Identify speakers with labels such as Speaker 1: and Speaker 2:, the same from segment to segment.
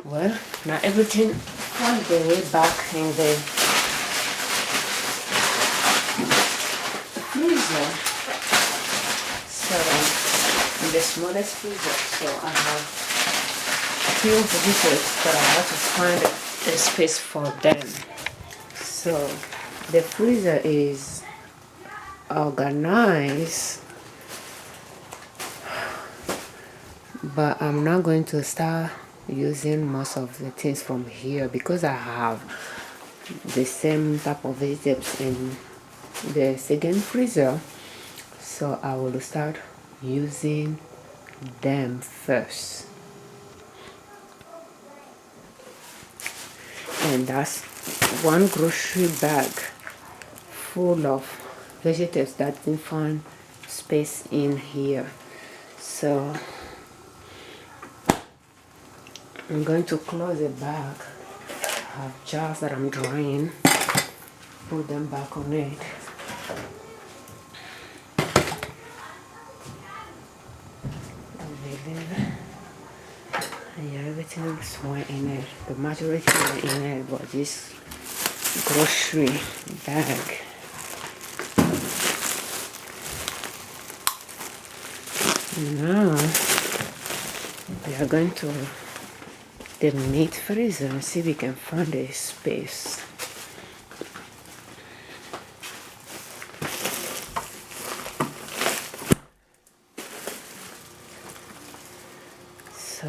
Speaker 1: Well, now everything on the way back in the freezer. So in the smallest freezer. So I have few visitors, but I have to find a space for them. So the freezer is organized, but I'm not going to start using most of the things from here because I have the same type of vegetables in the second freezer. So I will start using them first. And that's one grocery bag full of vegetables that didn't find space in here. So I'm going to close the bag. I have jars that I'm drying. Put them back on it. Yeah, everything is somewhere in it. The majority are in it, but this grocery bag. Now we are going to the meat freezer and see if we can find a space. So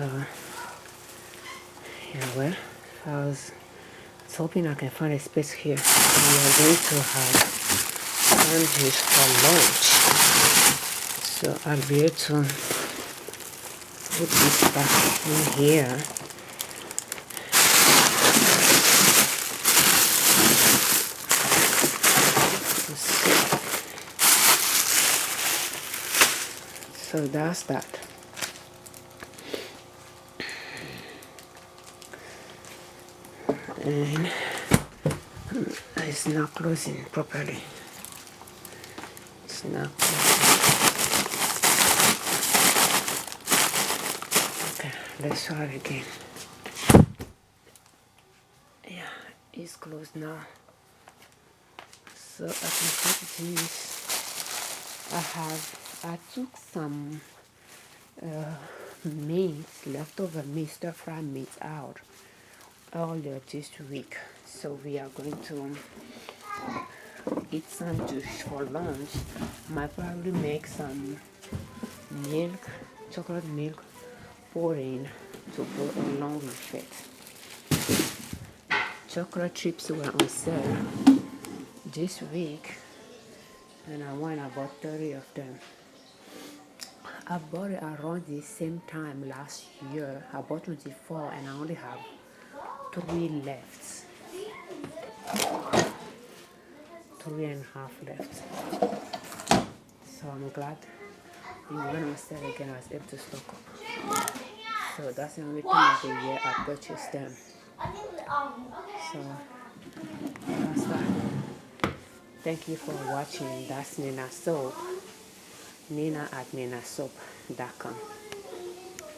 Speaker 1: yeah, well, I was hoping I can find a space here. We are going to have sandwich for lunch. So I'll be able to put this back in here. So that's that. And it's not closing properly. It's not closing. Okay, let's try it again. Yeah, it's closed now. So I can cut it in this. I took some meat, leftover meat, stir-fry meat out earlier this week. So we are going to eat sandwich for lunch. Might probably make some milk, chocolate milk pudding to go along with it. Chocolate chips were on sale this week, and I went and bought 30 of them. I bought it around the same time last year. I bought 24 and I only have 3 left. 3.5 left. So I'm glad when I said again I was able to stock up. So that's the only time of the year I purchased them. So that's that. Thank you for watching. That's Nina Soap. Nina at NinaSoap.com.